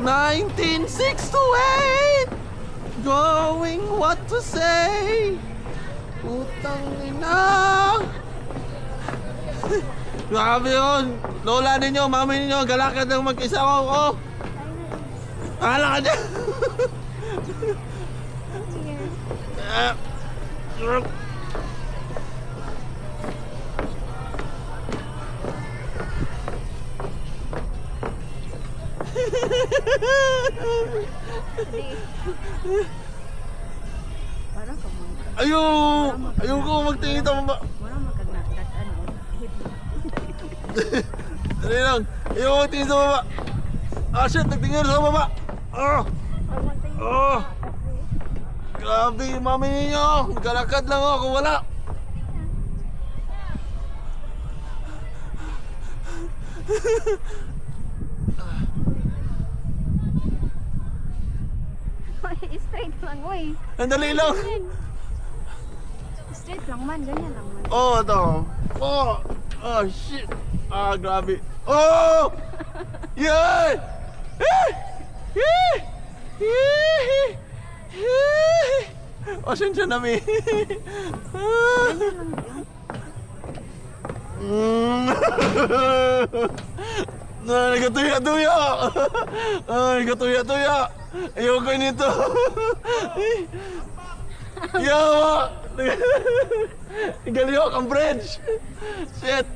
"1968, going what to say, putang ina." Grabe yun. Lola ninyo, mami ninyo, galakad ng mag-isa ko. Oh. Ahala ka dyan. Parang kamang. Ayoko magtingin sa baba. Wala magkagnatat, ano. Dali lang. Ayoko magtingin sa baba. Ah, shit, nagtingin sa baba. Grabe yung mami ninyo. Magkalakad lang ako kung wala. Straight lang, uy. Andali lang. Straight lang man, ganyan lang man. Oh, ito. Oh, shit. Ah, grabe. Oh! Yay! Asan siya namin? Nagatuya-tuya. Nagatuya-tuya. Ayoko nito. Yawa. Galiyok ang bridge. Shit.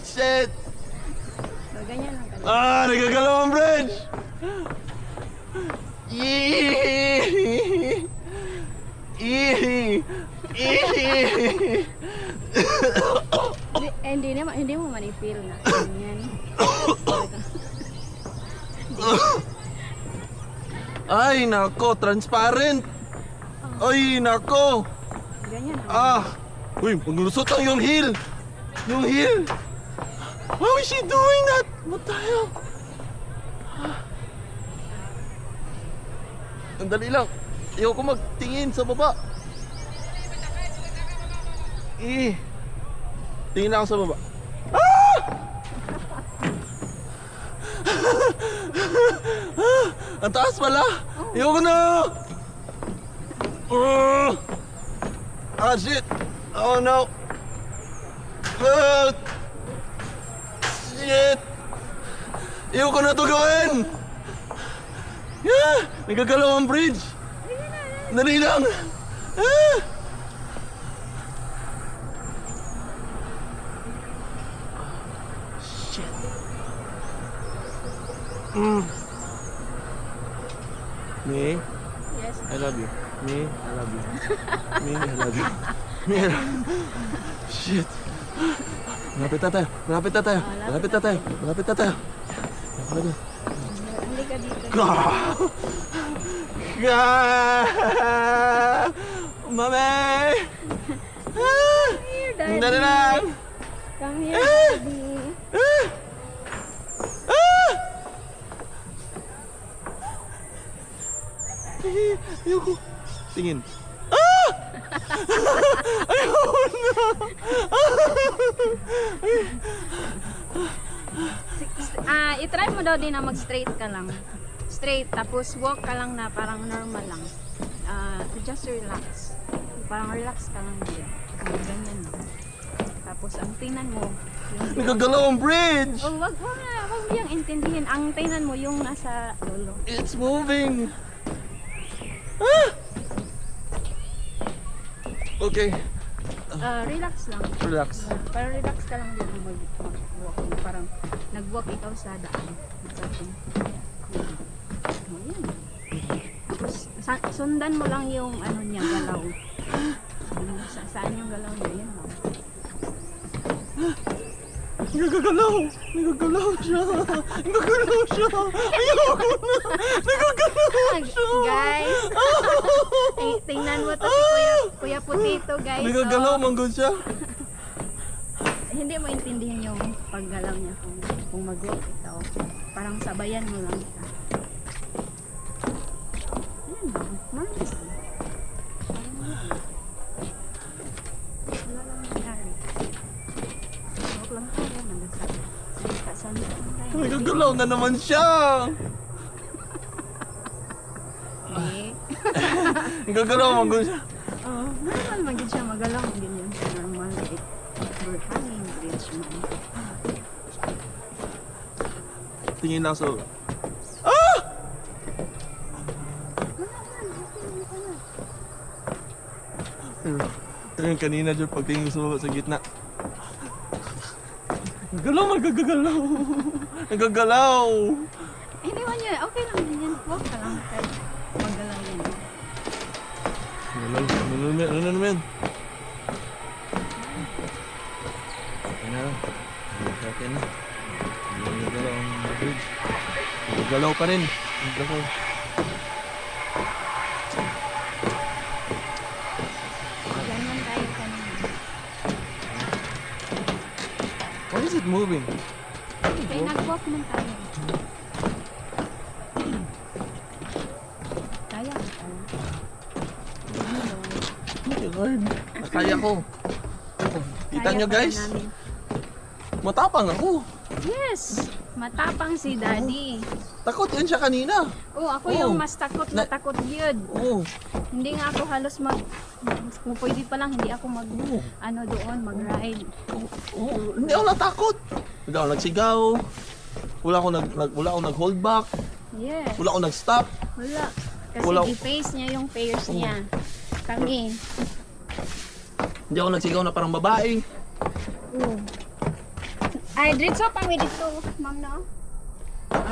Shit. So, ganyan lang ka. Nagagalaw ang bridge. Yee. Hindi mo man i-feel na ganyan. Ay, nako, transparent. Ay, nako. Ganyan lang. Uy, maglusot lang yung heel. Yung heel. How is she doing that? What the hell? Ang dali lang. Ayoko magtingin sa baba. Tingin na ako sa baba. Ang taas pala. Ayoko na. Shit. Oh no. Shit. Ayoko na to gawin. Nagagalaw ang bridge. Dali lang. Shit. Me? Yes. I love you. Me, I love you. Me, I love you. Me, I love you. Shit. Malapit na tayo. Malapit na tayo. Malapit na tayo. Malapit na tayo. Hindi ka dito. Mami! Here, Daddy. Dali lang! Come here, Daddy. Ayoko. Tingin. Ayoko na. I-try mo daw din na mag-straight ka lang. Straight, tapos walk ka lang na parang normal lang. Just relax. Parang relax ka lang din. Ganyan lang. Tapos ang tingnan mo, Nagagalaw ang bridge! wag mo yung intindihin. Ang tingnan mo yung nasa dulo. It's moving! Okay. Relax lang. Relax. Parang relax ka lang din mag-walk. Parang nag-walk ikaw sa daan. Ayan. Tapos sundan mo lang yung ano niya, galaw. Saan yung galaw niya? Yan lang. Nagagalaw! Nagagalaw siya! Nagagalaw siya! Ayoko na! Nagagalaw siya! Guys! Tingnan mo to si Kuya Putito, guys. Nagagalaw, manggod siya! Hindi mo intindihan yung paggalaw niya kung mag-walk ikaw. Parang sabayan mo lang siya. lang. Normal lang. Parang wala lang nangyari. Huwag lang tayo salita tayo. Nagagalaw na naman siya! Eh. Nagagalaw mo siya. Oh, normal man din siya magalaw din yun sa normal. We're hanging bridge man. Tingin lang sa... Ah! Pero yung kanina dyan pagtingin sa gitna. Nagagalaw, magagalaw. Nagagalaw. Hindi man yun. Okay lang din yan. Huwag ka lang. Kahit magalaw yan. Ano naman? Okay na lang. Okay na. Nagagalaw ang bridge. Nagagalaw pa rin. Nagagalaw. Ganyan tayo kanina. Why is it moving? Kaya nag-walk man tayo. Kaya ko tayo. Oh Lord. Nakaya ko. Kita Kaya nyo pala guys? namin. Matapang ako. Yes! Matapang si Daddy. Takot yun siya kanina. Oh, ako Oo. yung mas takot na takot yun. Oo. Hindi nga ako halos kung pwede pa lang, hindi ako doon, mag-ride. Oo. Hindi ako natakot. Hindi ako nagsigaw. Wala ako nag-hold back. Yes. Wala ako nag-stop. Wala. Kasi Wala. i-face niya yung pairs niya. Kami. Hindi ako nagsigaw na parang babae. Oo. Ay, diretso pa mi dito, ma'am, no?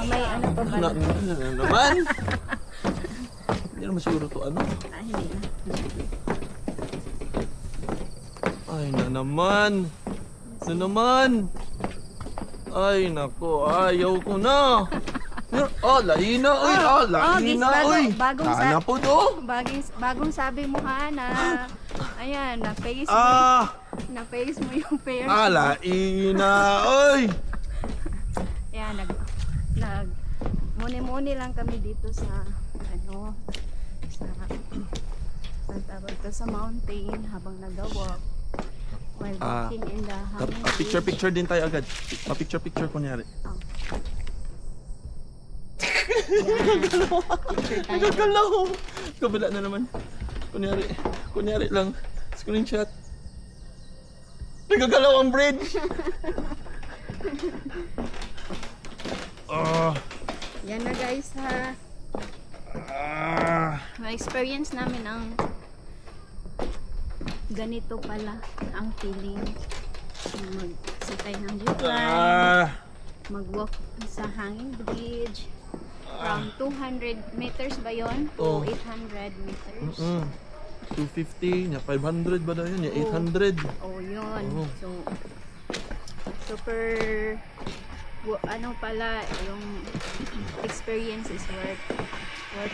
May ano pa ba? Naman. Hindi naman siguro to ano. Hindi na. Ay na naman. Na naman. Ay nako, ayaw ko na. Oh, laina, oy. Oh, laina, oy. Sana po to. Bagong sabi mo ha na, ayan, na-face mo. Na-face mo yung pairs. Laina, oy. Ayan, muni-muni lang kami dito sa, sa mountain habang nag-walk. While walking in the hanging bridge. Picture din tayo agad. Pa-picture kunyari. Oh. Nagagalaw. Kabila na naman. Kunyari lang. Screenshot. Nagagalaw ang bridge. Yan na guys ha. Na-experience namin ang ganito pala ang feeling. Magsakay ng jeepline. Mag-walk sa hanging bridge. From 200 meters ba yun? To 800 meters. 250, nya 500 ba daw yun? Nya 800. Oh, yun. Oh. So, super, ano pala, yung experience is worth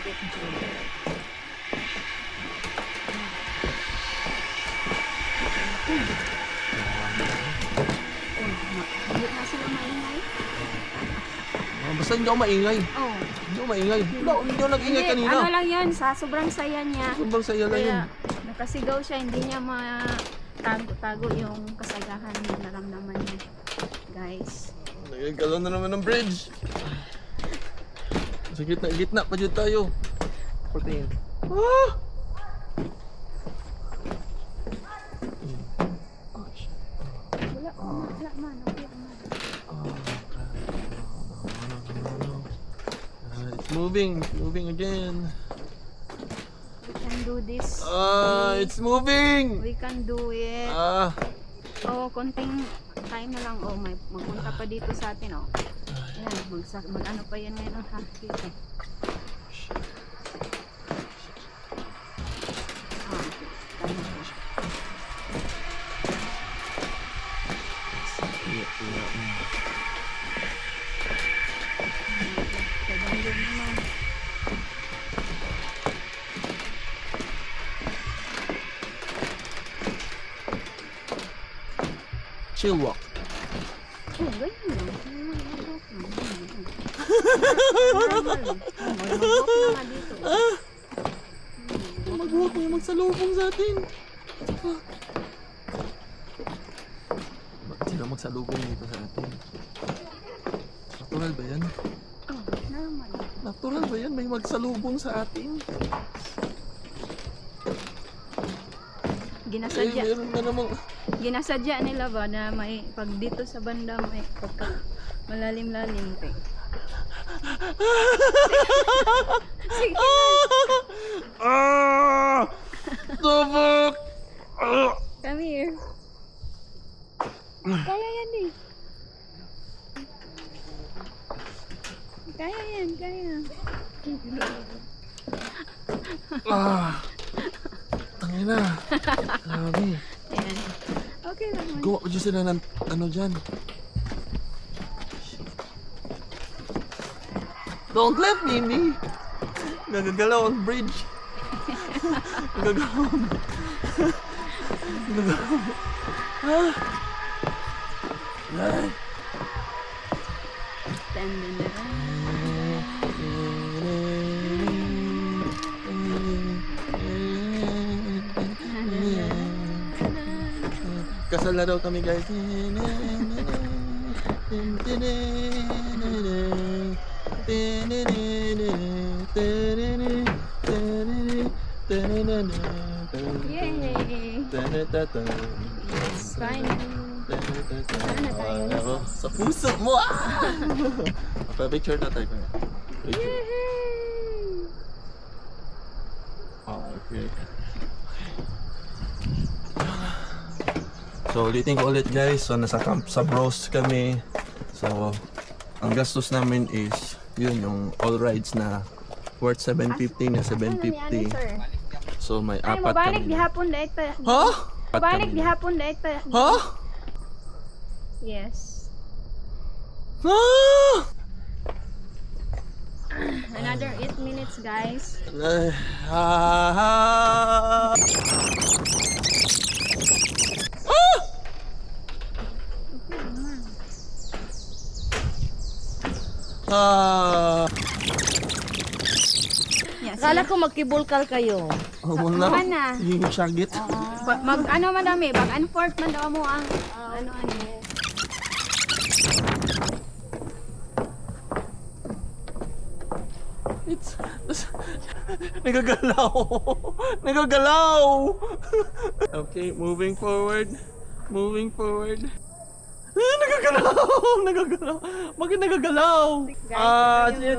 it. Hindi na sila maingay? Basta hindi ako maingay. Oh. Hindi ako maingay. Hindi ako nag-ingay Hindi, kanina. ano lang yun, sa sobrang saya niya. Sobrang saya lang yun. Kaya nakasigaw siya, hindi niya tago yung kasagahan na naramdaman niya. Guys. Nagagalaw na naman ng bridge. Sa gitna pa dyan tayo. Patingin. Wala man. It's moving again. We can do this. It's moving. We can do it. Oh, konting time na lang. Oh, magpunta pa dito sa atin, oh. Ayan, mag-ano pa yan ngayon, ha? Dito. Chill walk. Oh, ganyan lang. Mag-walk na nga dito. Wag, may magsalubong sa atin. Fuck. Bakit sila magsalubong dito sa atin? Natural ba yan? Oh, normal. Natural ba yan? May magsalubong sa atin? Ginasadya. Meron na namang... Ginasadya nila ba na may pag dito sa banda may pagka malalim-lalim te. Sige. Tabak! Come here. Kaya yan eh. Kaya yan, kaya. Tangina. Grabe. Ayan. Okay lang man. Gawa ko dyan sila ng ano dyan. Don't let me. Nagagalaw ang bridge. Nagagalaw. Nagagalaw. Ay. Kasal na daw kami guys. Yay! Yes, finally. Sana tayo. Sa puso mo! Pa-picture na tayo. Picture. Yay! Okay. So ulitin ko ulit guys. So nasa camp sa Bros kami. So ang gastos namin is yun yung all rides na worth 750 na 750. So may Ay, apat mabalik kami. gihapon daig ta. Ha? Mabalik gihapon daig ta. Ha? Yes. Ah! Another 8 minutes, guys. Yes. Kala ko magkibulkal kayo. Wala. Mana? Yung syagit. Mag ano madami, bag unfort man daw mo ang ano. It's nagagalaw. Nagagalaw. Okay, moving forward. Moving forward. Nagagalaw. Nagagalaw. Bakit nagagalaw? Shit.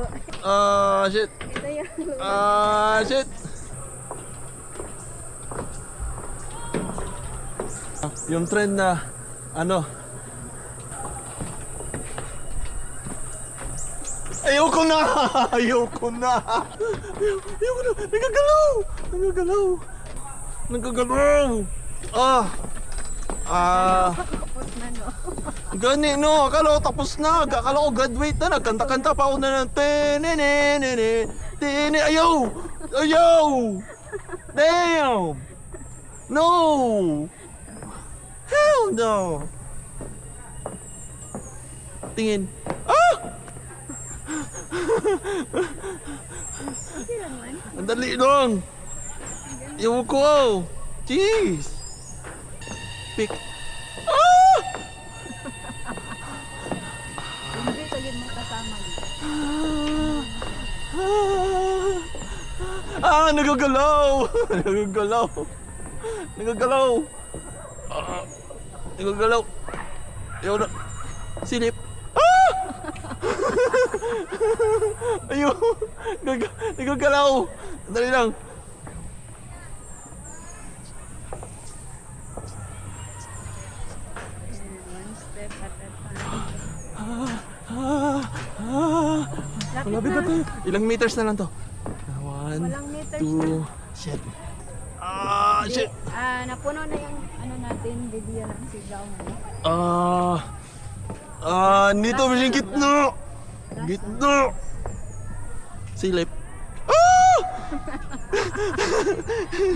Shit. Ito yung Shit. Yung trend na ano? Ayoko na! Ayoko na! Ayoko na! Nagagalaw! Nagagalaw! Nagagalaw! kapot na no. Gani no! Akala ko tapos na! Akala ko graduate na! Nagkanta-kanta pa ako na ng tenenenene! Tene! Ayaw! Ayaw! Damn! No! Hell no! Tingin. Ang dali lang. Ewan ko. Jeez. Pick. Hindi sagid mo kasama. Nagagalaw. Nagagalaw. Nagagalaw. Nagagalaw. Ayaw na. Silip. Ayaw. Nagagalaw. Dali lang. One step at a time. Malapit na tayo. Ilang meters na lang to? 1, Walang meters 2, shit. Shit. Napuno na yung ano natin, video ng sigaw mo. Dito masyang gitno. Gitno. Silip.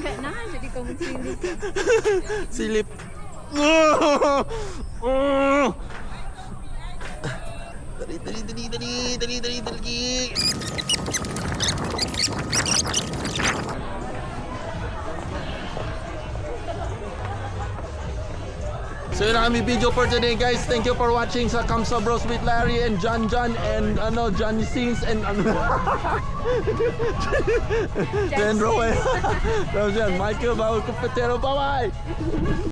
Kaya na nga, hindi ka magsilip. Silip. Dali, dali, dali, dali, dali, dali, dali. So yun ang aming video for today guys. Thank you for watching sa Kamsa Bros with Larry and John and Johnny Sings and Then Roy. Michael Bawal Kupetero. Bye bye.